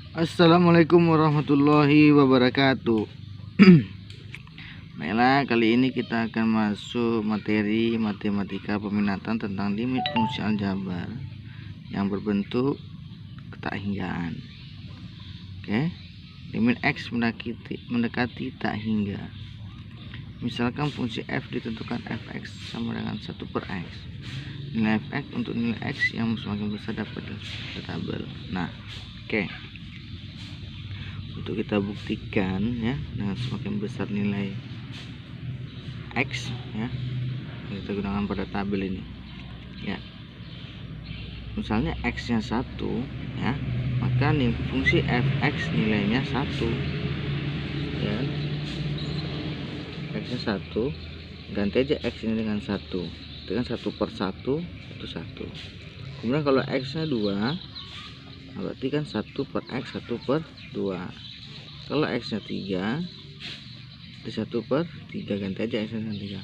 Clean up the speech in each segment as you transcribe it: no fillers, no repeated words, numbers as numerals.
Assalamualaikum warahmatullahi wabarakatuh. Baiklah, kali ini kita akan masuk materi matematika peminatan tentang limit fungsi aljabar yang berbentuk tak hinggaan. Oke, limit x mendekati tak hingga. Misalkan fungsi f ditentukan fx sama dengan 1 per x. Nilai fx untuk nilai x yang semakin besar dapat di tabel. Nah, oke. Untuk kita buktikan ya, dengan semakin besar nilai x ya, kita gunakan pada tabel ini ya. Misalnya x nya 1 ya, maka nih fungsi fx nilainya 1 ya. X nya 1, ganti aja x ini dengan 1, itu kan 1 per 1 itu 1. Kemudian kalau x nya 2, berarti kan 1 per x 1 per 2. Kalau x nya 3, itu 1 per 3, ganti aja x nya 3.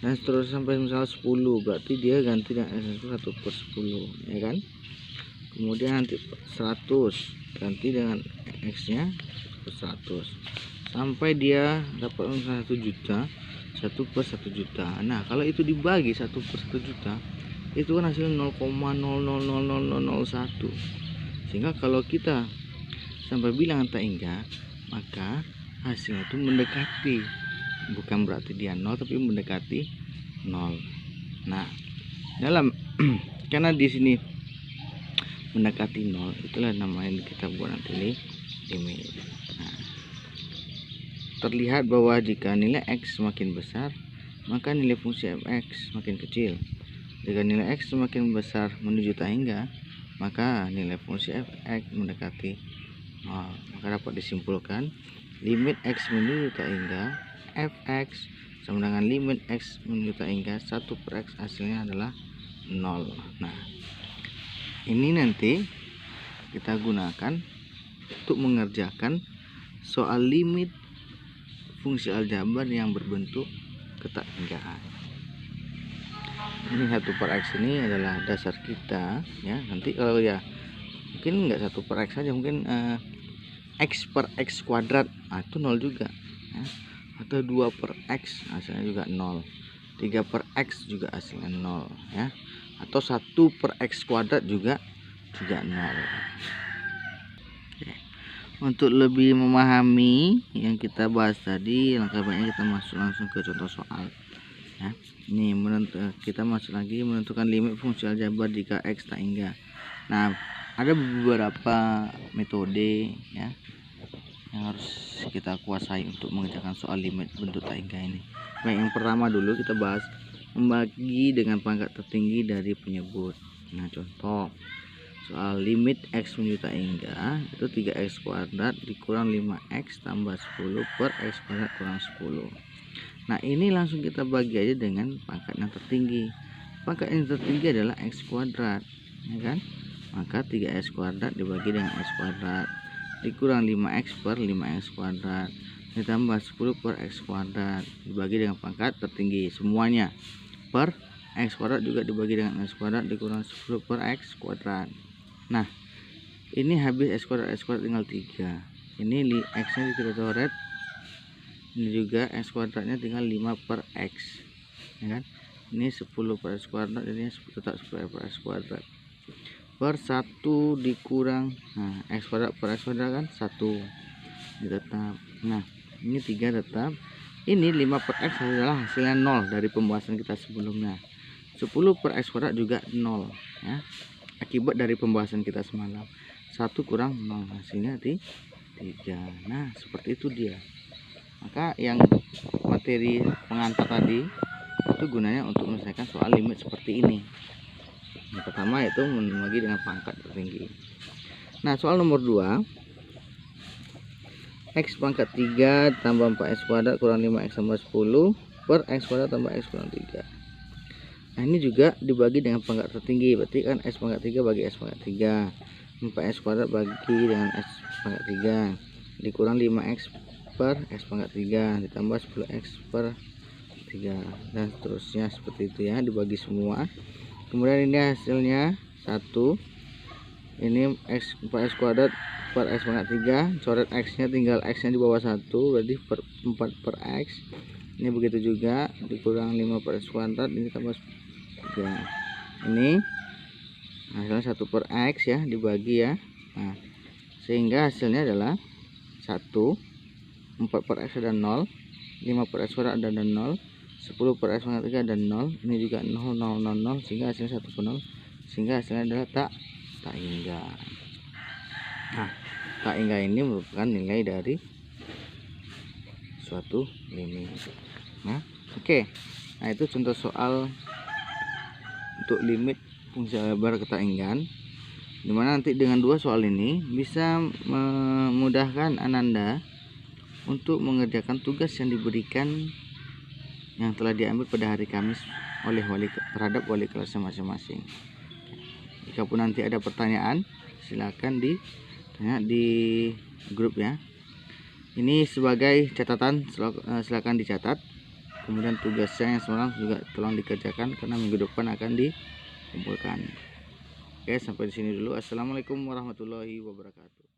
Dan seterusnya sampai misal 10, berarti dia ganti dengan x nya 1 per 10 ya kan. Kemudian nanti 100, ganti dengan x nya 100 sampai dia dapat misalnya 1 juta, 1 per 1 juta. Nah, kalau itu dibagi 1 per 1 juta, itu kan hasilnya 0,000001. Sehingga kalau kita sampai bilangan tak hingga, maka hasilnya itu mendekati, bukan berarti dia 0, tapi mendekati 0. Nah, dalam karena di sini mendekati 0, itulah namanya kita buat nanti limit. Nah, terlihat bahwa jika nilai x semakin besar, maka nilai fungsi fx semakin kecil. Jika nilai x semakin besar menuju tak hingga, maka nilai fungsi fx mendekati 0. Maka dapat disimpulkan limit x menuju tak hingga fx sama dengan limit x menuju tak hingga 1 per x, hasilnya adalah 0. Nah, ini nanti kita gunakan untuk mengerjakan soal limit fungsi aljabar yang berbentuk ketak hinggaan. Ini 1 per x ini adalah dasar kita ya. Nanti kalau ya mungkin enggak 1 per x saja, mungkin x per x kuadrat, itu 0 juga ya. Atau 2 per x hasilnya juga 0, 3 per x juga hasilnya 0 ya. Atau 1 per x kuadrat juga 0. Oke. Untuk lebih memahami yang kita bahas tadi, langkah baiknya kita masuk langsung ke contoh soal ya. Ini kita masuk lagi menentukan limit fungsi aljabar jika x tak hingga. Nah, ada beberapa metode ya yang harus kita kuasai untuk mengerjakan soal limit bentuk tak hingga ini. Baik, yang pertama dulu kita bahas membagi dengan pangkat tertinggi dari penyebut. Nah, contoh soal limit x menuju tak hingga itu 3x kuadrat dikurang 5x tambah 10 per x kuadrat kurang 10. Nah, ini langsung kita bagi aja dengan pangkat yang tertinggi. Pangkat yang tertinggi adalah x kuadrat ya kan. Maka 3x kuadrat dibagi dengan x kuadrat dikurang 5x per 5x kuadrat ditambah 10 per x kuadrat dibagi dengan pangkat tertinggi semuanya per x kuadrat juga dibagi dengan x kuadrat dikurang 10 per x kuadrat. Nah, ini habis x kuadrat tinggal 3. Ini x nya dikoret, ini juga x kuadratnya tinggal 5 per x ya kan. Ini 10 per x kuadrat, ini tetap 10 per x kuadrat per 1 dikurang x kuadrat per x kuadrat kan 1 tetap. Nah, ini 3 tetap. Ini 5 per x adalah hasilnya 0 dari pembahasan kita sebelumnya. 10 per x kuadrat juga 0 ya, akibat dari pembahasan kita semalam. 1 kurang 0 hasilnya 3. Nah, seperti itu dia. Maka yang materi pengantar tadi itu gunanya untuk menyelesaikan soal limit seperti ini. Yang pertama itu membagi dengan pangkat tertinggi. Nah, soal nomor 2, x pangkat 3 tambah 4x kuadrat kurang 5x tambah 10 per x kuadrat tambah x kurang 3. Nah, ini juga dibagi dengan pangkat tertinggi, berarti kan x pangkat 3 bagi x pangkat 3, 4x kuadrat bagi dengan x pangkat 3 dikurang 5x per x pangkat 3 ditambah 10x per 3 dan seterusnya seperti itu ya, dibagi semua. Kemudian ini hasilnya 1 Ini X 4x kuadrat 4x pangkat 3, coret X nya, tinggal X nya di bawah 1, berarti 4 per X. Ini begitu juga, dikurang 5 per X kuadrat, ini tambah 3. Ini hasilnya 1 per X ya, dibagi ya. Nah, sehingga hasilnya adalah 1, 4 per X ada 0, 5 per X kuadrat ada 0, 10 per X pangkat 3 ada 0, ini juga 0, 0, 0, 0, sehingga hasilnya 1 per 0, sehingga hasilnya adalah tak hingga. Nah, tak hingga ini merupakan nilai dari suatu limit. Nah, oke. Nah, itu contoh soal untuk limit fungsi lebar ketainggan, dimana nanti dengan dua soal ini bisa memudahkan Ananda untuk mengerjakan tugas yang diberikan yang telah diambil pada hari Kamis oleh terhadap wali kelasnya masing-masing. Jika pun nanti ada pertanyaan, silakan ditanya di grup ya. Ini sebagai catatan, silakan dicatat. Kemudian tugasnya yang semalam juga tolong dikerjakan karena minggu depan akan dikumpulkan. Oke, sampai di sini dulu. Assalamualaikum warahmatullahi wabarakatuh.